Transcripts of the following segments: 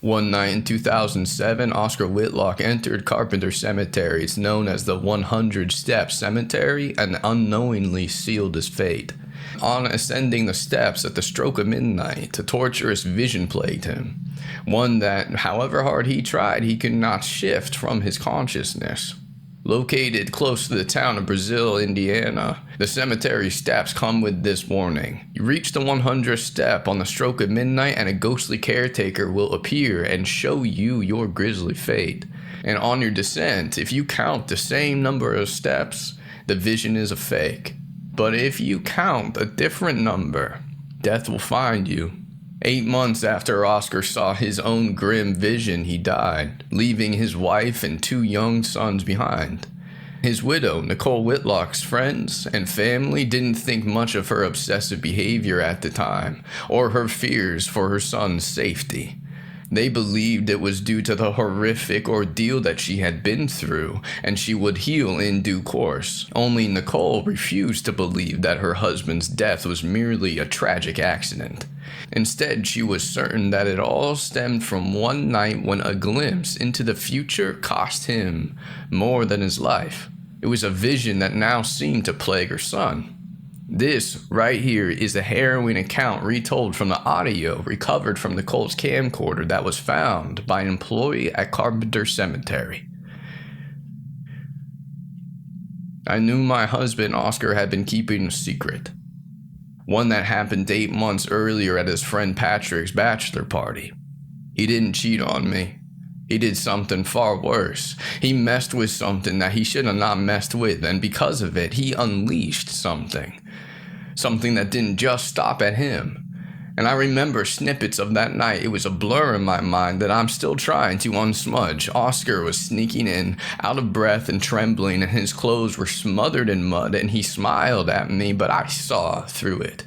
One night in 2007, Oscar Whitlock entered Carpenter Cemetery. It's known as the 100th Cemetery, and unknowingly sealed his fate. On ascending the steps at the stroke of midnight, a torturous vision plagued him. One that, however hard he tried, he could not shift from his consciousness. Located close to the town of Brazil, Indiana, the cemetery steps come with this warning. You reach the 100th step on the stroke of midnight and a ghostly caretaker will appear and show you your grisly fate. And on your descent, if you count the same number of steps, the vision is a fake. But if you count a different number, death will find you. 8 months after Oscar saw his own grim vision, he died, leaving his wife and 2 young sons behind. His widow, Nicole Whitlock's friends and family didn't think much of her obsessive behavior at the time, or her fears for her son's safety. They believed it was due to the horrific ordeal that she had been through, and she would heal in due course. Only Nicole refused to believe that her husband's death was merely a tragic accident. Instead, she was certain that it all stemmed from one night when a glimpse into the future cost him more than his life. It was a vision that now seemed to plague her son. This right here is a harrowing account retold from the audio recovered from Nicole's camcorder that was found by an employee at Carpenter Cemetery. I knew my husband Oscar had been keeping a secret. One that happened 8 months earlier at his friend Patrick's bachelor party. He didn't cheat on me. He did something far worse. He messed with something that he should have not messed with, and because of it, he unleashed something. Something that didn't just stop at him. And I remember snippets of that night. It was a blur in my mind that I'm still trying to unsmudge. Oscar was sneaking in, out of breath and trembling, and his clothes were smothered in mud, and he smiled at me, but I saw through it.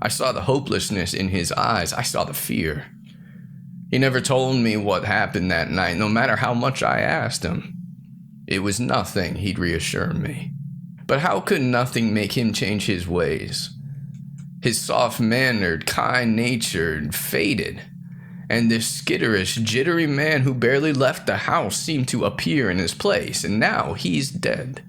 I saw the hopelessness in his eyes. I saw the fear. He never told me what happened that night, no matter how much I asked him. It was nothing, he'd reassure me. But how could nothing make him change his ways? His soft-mannered, kind-natured faded, and this skitterish, jittery man who barely left the house seemed to appear in his place, and now he's dead.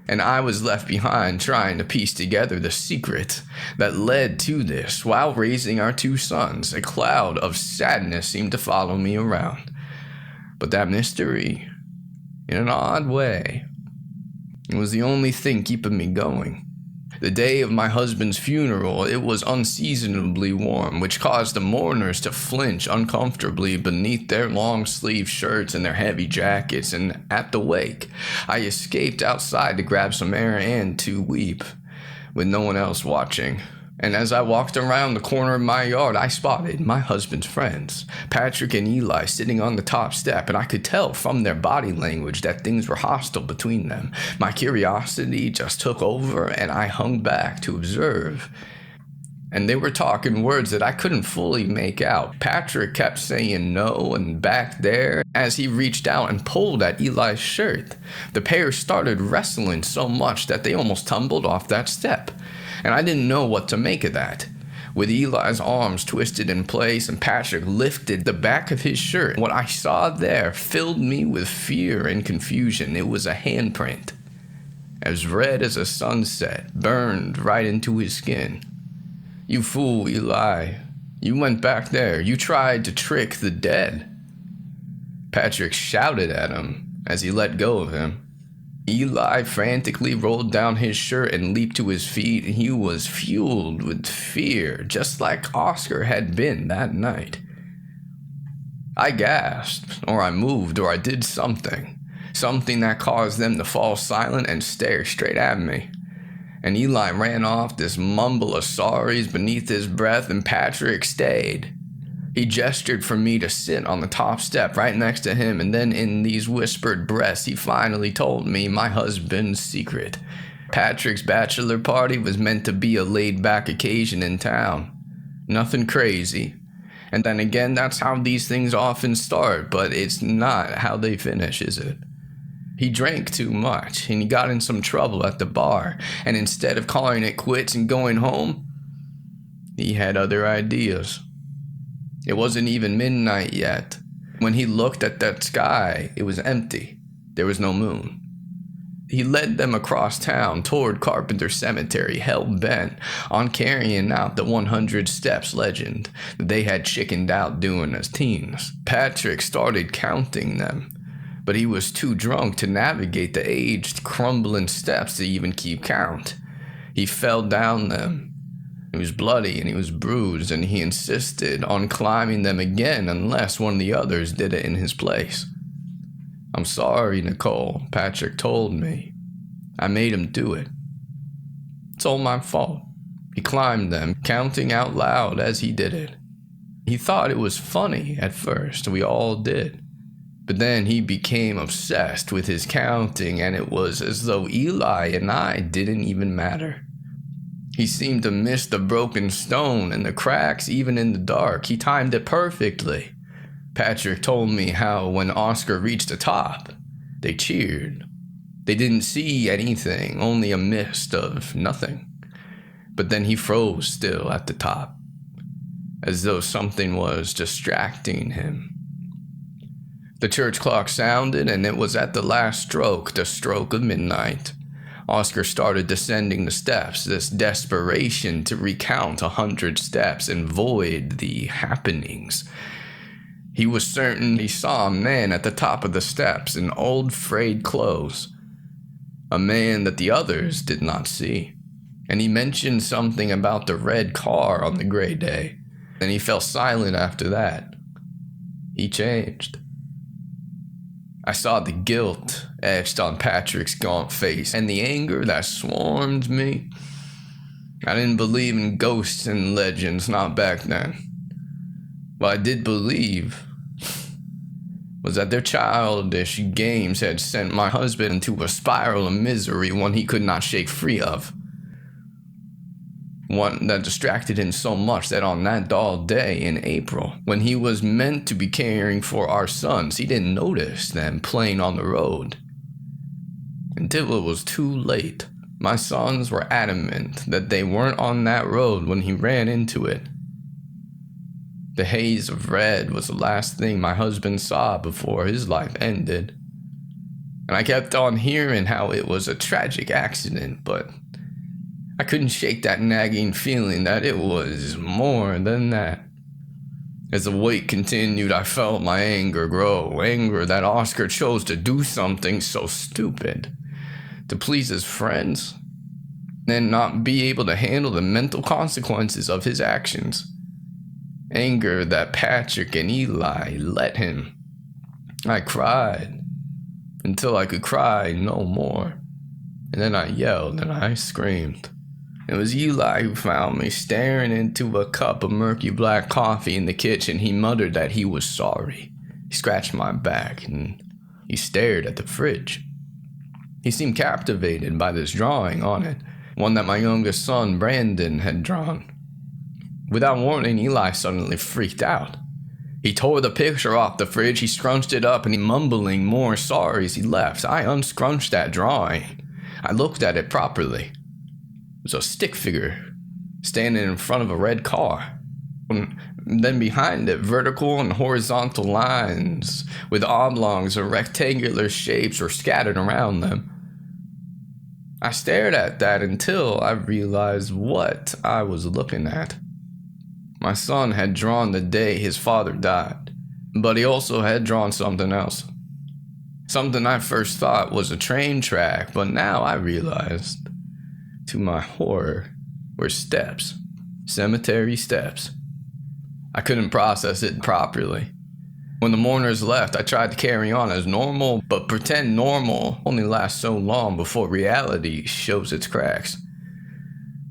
And I was left behind trying to piece together the secret that led to this while raising our 2 sons. A cloud of sadness seemed to follow me around. But that mystery, in an odd way, it was the only thing keeping me going. The day of my husband's funeral, it was unseasonably warm, which caused the mourners to flinch uncomfortably beneath their long-sleeved shirts and their heavy jackets, and at the wake, I escaped outside to grab some air and to weep, with no one else watching. And as I walked around the corner of my yard, I spotted my husband's friends, Patrick and Eli, sitting on the top step, and I could tell from their body language that things were hostile between them. My curiosity just took over, and I hung back to observe. And they were talking words that I couldn't fully make out. Patrick kept saying no and back there as he reached out and pulled at Eli's shirt. The pair started wrestling so much that they almost tumbled off that step. And I didn't know what to make of that. With Eli's arms twisted in place and Patrick lifted the back of his shirt, what I saw there filled me with fear and confusion. It was a handprint, as red as a sunset, burned right into his skin. You fool, Eli. You went back there. You tried to trick the dead. Patrick shouted at him as he let go of him. Eli frantically rolled down his shirt and leaped to his feet. He was fueled with fear, just like Oscar had been that night. I gasped, or I moved, or I did something that caused them to fall silent and stare straight at me. And Eli ran off, this mumble of sorries beneath his breath, and Patrick stayed. He gestured for me to sit on the top step right next to him, and then in these whispered breaths, he finally told me my husband's secret. Patrick's bachelor party was meant to be a laid-back occasion in town. Nothing crazy. And then again, that's how these things often start, but it's not how they finish, is it? He drank too much, and he got in some trouble at the bar, and instead of calling it quits and going home, he had other ideas. It wasn't even midnight yet. When he looked at that sky, it was empty. There was no moon. He led them across town toward Carpenter Cemetery, hell-bent on carrying out the 100 steps legend that they had chickened out doing as teens. Patrick started counting them, but he was too drunk to navigate the aged, crumbling steps to even keep count. He fell down them. He was bloody and he was bruised, and he insisted on climbing them again unless one of the others did it in his place. "I'm sorry, Nicole," Patrick told me. "I made him do it. It's all my fault." He climbed them, counting out loud as he did it. He thought it was funny at first, we all did. But then he became obsessed with his counting, and it was as though Eli and I didn't even matter. He seemed to miss the broken stone and the cracks even in the dark. He timed it perfectly. Patrick told me how when Oscar reached the top, they cheered. They didn't see anything, only a mist of nothing. But then he froze still at the top, as though something was distracting him. The church clock sounded, and it was at the last stroke, the stroke of midnight. Oscar started descending the steps, this desperation to recount 100 steps and void the happenings. He was certain he saw a man at the top of the steps in old frayed clothes, a man that the others did not see. And he mentioned something about the red car on the gray day, and he fell silent after that. He changed. I saw the guilt etched on Patrick's gaunt face and the anger that swarmed me. I didn't believe in ghosts and legends, not back then. What I did believe was that their childish games had sent my husband into a spiral of misery, one he could not shake free of. One that distracted him so much that on that dull day in April, when he was meant to be caring for our sons, he didn't notice them playing on the road. Until it was too late. My sons were adamant that they weren't on that road when he ran into it. The haze of red was the last thing my husband saw before his life ended. And I kept on hearing how it was a tragic accident, but I couldn't shake that nagging feeling that it was more than that. As the wait continued, I felt my anger grow, anger that Oscar chose to do something so stupid, to please his friends, and not be able to handle the mental consequences of his actions. Anger that Patrick and Eli let him. I cried until I could cry no more, and then I yelled and I screamed. It was Eli who found me staring into a cup of murky black coffee in the kitchen. He muttered that he was sorry. He scratched my back and he stared at the fridge. He seemed captivated by this drawing on it, one that my youngest son, Brandon, had drawn. Without warning, Eli suddenly freaked out. He tore the picture off the fridge, he scrunched it up, and he mumbling more sorries he left. I unscrunched that drawing. I looked at it properly. It was a stick figure standing in front of a red car. And then behind it, vertical and horizontal lines with oblongs or rectangular shapes were scattered around them. I stared at that until I realized what I was looking at. My son had drawn the day his father died, but he also had drawn something else. Something I first thought was a train track, but now I realized, to my horror, were steps. Cemetery steps. I couldn't process it properly. When the mourners left, I tried to carry on as normal, but pretend normal only lasts so long before reality shows its cracks.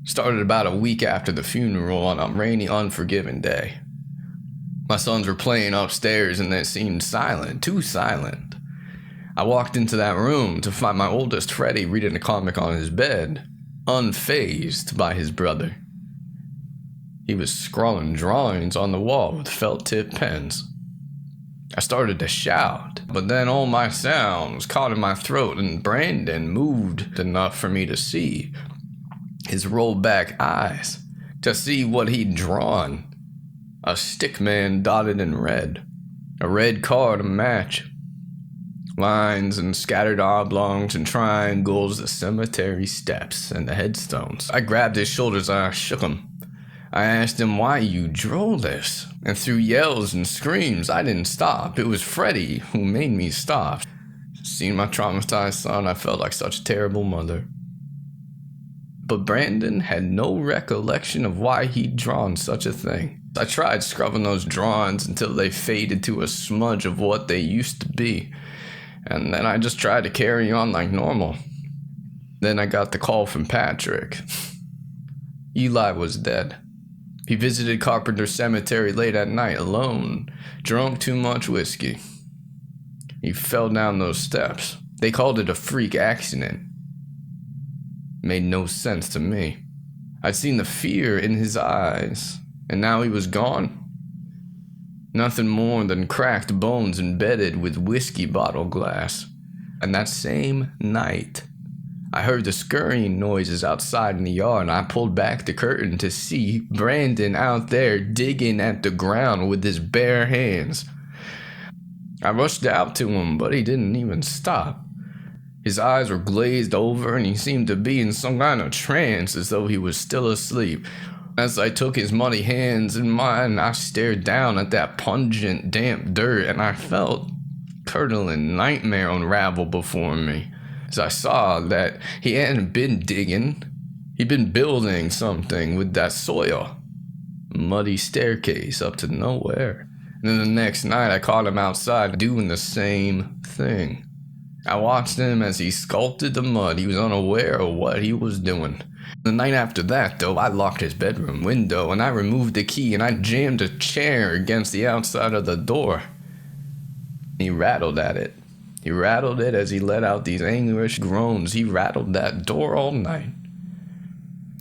Started about a week after the funeral on a rainy, unforgiving day. My sons were playing upstairs and it seemed silent, too silent. I walked into that room to find my oldest Freddie reading a comic on his bed, unfazed by his brother. He was scrawling drawings on the wall with felt-tip pens. I started to shout, but then all my sounds caught in my throat and Brandon moved enough for me to see his rolled back eyes, to see what he'd drawn. A stick man dotted in red. A red car to match. Lines and scattered oblongs and triangles, the cemetery steps and the headstones. I grabbed his shoulders and I shook him. I asked him why you drove this, and through yells and screams, I didn't stop. It was Freddie who made me stop. Seeing my traumatized son, I felt like such a terrible mother. But Brandon had no recollection of why he'd drawn such a thing. I tried scrubbing those drawings until they faded to a smudge of what they used to be, and then I just tried to carry on like normal. Then I got the call from Patrick. Eli was dead. He visited Carpenter Cemetery late at night alone, drunk too much whiskey. He fell down those steps. They called it a freak accident. Made no sense to me. I'd seen the fear in his eyes, and now he was gone. Nothing more than cracked bones embedded with whiskey bottle glass. And that same night, I heard the scurrying noises outside in the yard, and I pulled back the curtain to see Brandon out there digging at the ground with his bare hands. I rushed out to him, but he didn't even stop. His eyes were glazed over, and he seemed to be in some kind of trance, as though he was still asleep. As I took his muddy hands in mine, I stared down at that pungent, damp dirt, and I felt curdling nightmare unravel before me. As I saw that he hadn't been digging, he'd been building something with that soil. A muddy staircase up to nowhere. And then the next night I caught him outside doing the same thing. I watched him as he sculpted the mud. He was unaware of what he was doing. The night after that, though, I locked his bedroom window and I removed the key and I jammed a chair against the outside of the door. He rattled at it. He rattled it as he let out these anguished groans. He rattled that door all night.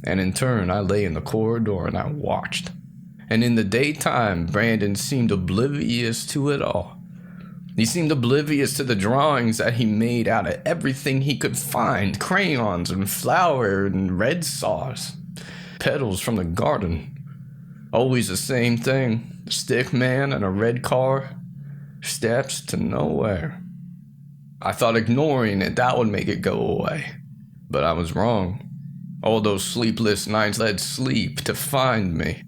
And in turn, I lay in the corridor and I watched. And in the daytime, Brandon seemed oblivious to it all. He seemed oblivious to the drawings that he made out of everything he could find. Crayons and flour and red sauce. Petals from the garden. Always the same thing. A stick man and a red car. Steps to nowhere. I thought ignoring it, that would make it go away. But I was wrong. All those sleepless nights led sleep to find me.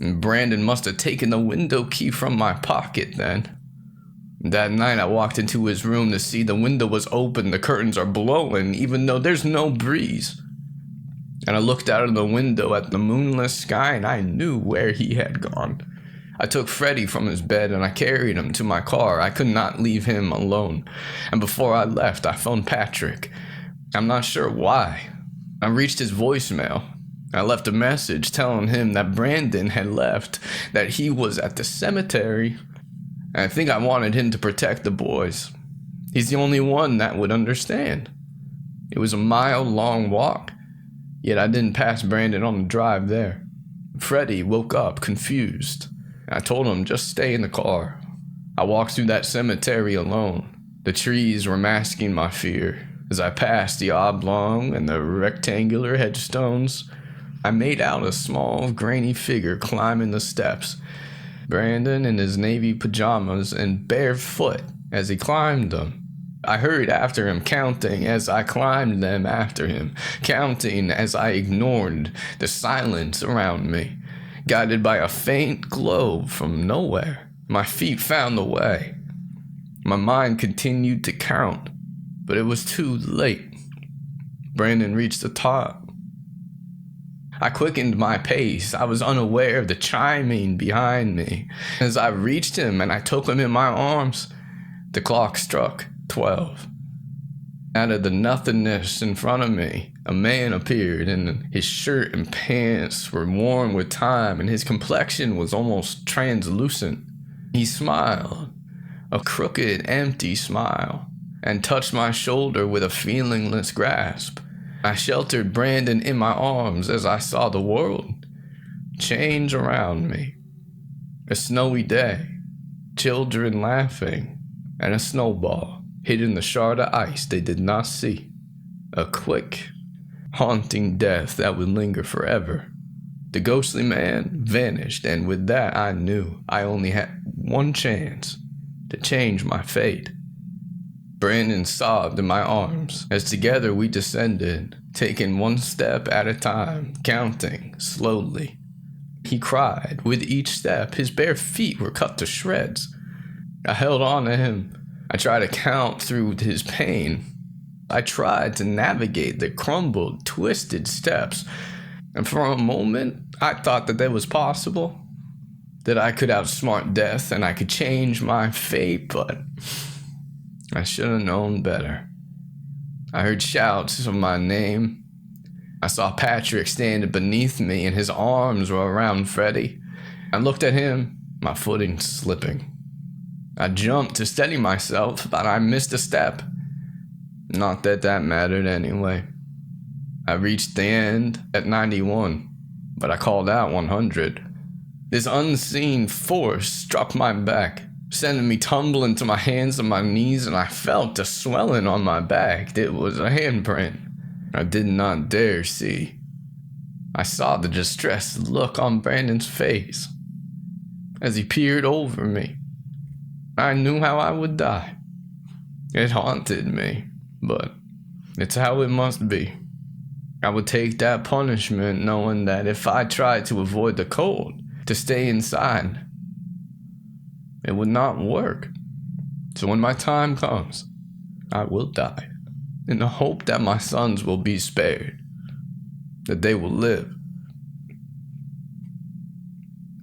And Brandon must have taken the window key from my pocket then. That night I walked into his room to see the window was open, the curtains are blowing, even though there's no breeze. And I looked out of the window at the moonless sky and I knew where he had gone. I took Freddie from his bed and I carried him to my car. I could not leave him alone. And before I left, I phoned Patrick. I'm not sure why. I reached his voicemail. I left a message telling him that Brandon had left, that he was at the cemetery. And I think I wanted him to protect the boys. He's the only one that would understand. It was a mile-long walk, yet I didn't pass Brandon on the drive there. Freddie woke up confused. I told him just stay in the car. I walked through that cemetery alone. The trees were masking my fear. As I passed the oblong and the rectangular headstones, I made out a small, grainy figure climbing the steps. Brandon in his navy pajamas and barefoot as he climbed them. I hurried after him, counting as I climbed them after him, counting as I ignored the silence around me. Guided by a faint glow from nowhere, my feet found the way. My mind continued to count, but it was too late. Brandon reached the top. I quickened my pace. I was unaware of the chiming behind me. As I reached him and I took him in my arms, the clock struck 12. Out of the nothingness in front of me, a man appeared, and his shirt and pants were worn with time, and his complexion was almost translucent. He smiled, a crooked, empty smile, and touched my shoulder with a feelingless grasp. I sheltered Brandon in my arms as I saw the world change around me. A snowy day, children laughing, and a snowball hid in the shard of ice they did not see. A quick, haunting death that would linger forever. The ghostly man vanished, and with that I knew I only had one chance to change my fate. Brandon sobbed in my arms as together we descended, taking one step at a time, counting slowly. He cried with each step. His bare feet were cut to shreds. I held on to him. I tried to count through his pain. I tried to navigate the crumbled, twisted steps. And for a moment, I thought that was possible. That I could outsmart death and I could change my fate, but I should have known better. I heard shouts of my name. I saw Patrick standing beneath me and his arms were around Freddie. I looked at him, my footing slipping. I jumped to steady myself, but I missed a step. Not that that mattered anyway. I reached the end at 91, but I called out 100. This unseen force struck my back, sending me tumbling to my hands and my knees, and I felt a swelling on my back. It was a handprint I did not dare see. I saw the distressed look on Brandon's face as he peered over me. I knew how I would die. It haunted me, but it's how it must be. I would take that punishment knowing that if I tried to avoid the cold, to stay inside, it would not work. So when my time comes, I will die, in the hope that my sons will be spared, that they will live.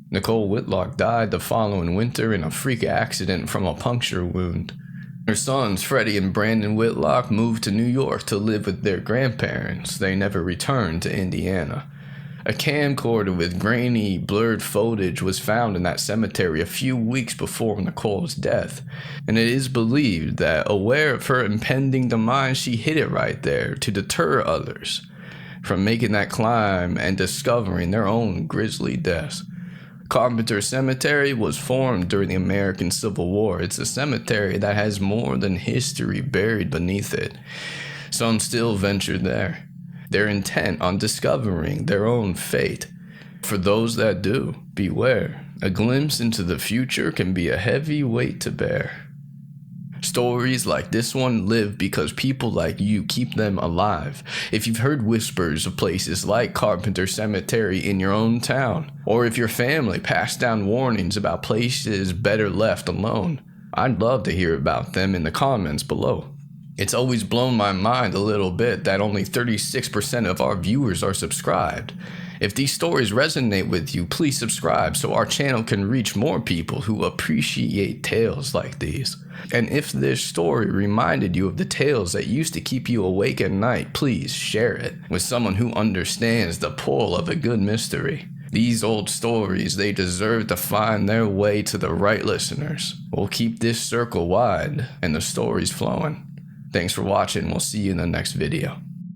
Nicole Whitlock died the following winter in a freak accident from a puncture wound. Her sons, Freddie and Brandon Whitlock, moved to New York to live with their grandparents. They never returned to Indiana. A camcorder with grainy, blurred footage was found in that cemetery a few weeks before Nicole's death, and it is believed that, aware of her impending demise, she hid it right there to deter others from making that climb and discovering their own grisly deaths. Carpenter Cemetery was formed during the American Civil War. It's a cemetery that has more than history buried beneath it. Some still venture there. They're intent on discovering their own fate. For those that do, beware. A glimpse into the future can be a heavy weight to bear. Stories like this one live because people like you keep them alive. If you've heard whispers of places like Carpenter Cemetery in your own town, or if your family passed down warnings about places better left alone, I'd love to hear about them in the comments below. It's always blown my mind a little bit that only 36% of our viewers are subscribed. If these stories resonate with you, please subscribe so our channel can reach more people who appreciate tales like these. And if this story reminded you of the tales that used to keep you awake at night, please share it with someone who understands the pull of a good mystery. These old stories, they deserve to find their way to the right listeners. We'll keep this circle wide and the stories flowing. Thanks for watching. We'll see you in the next video.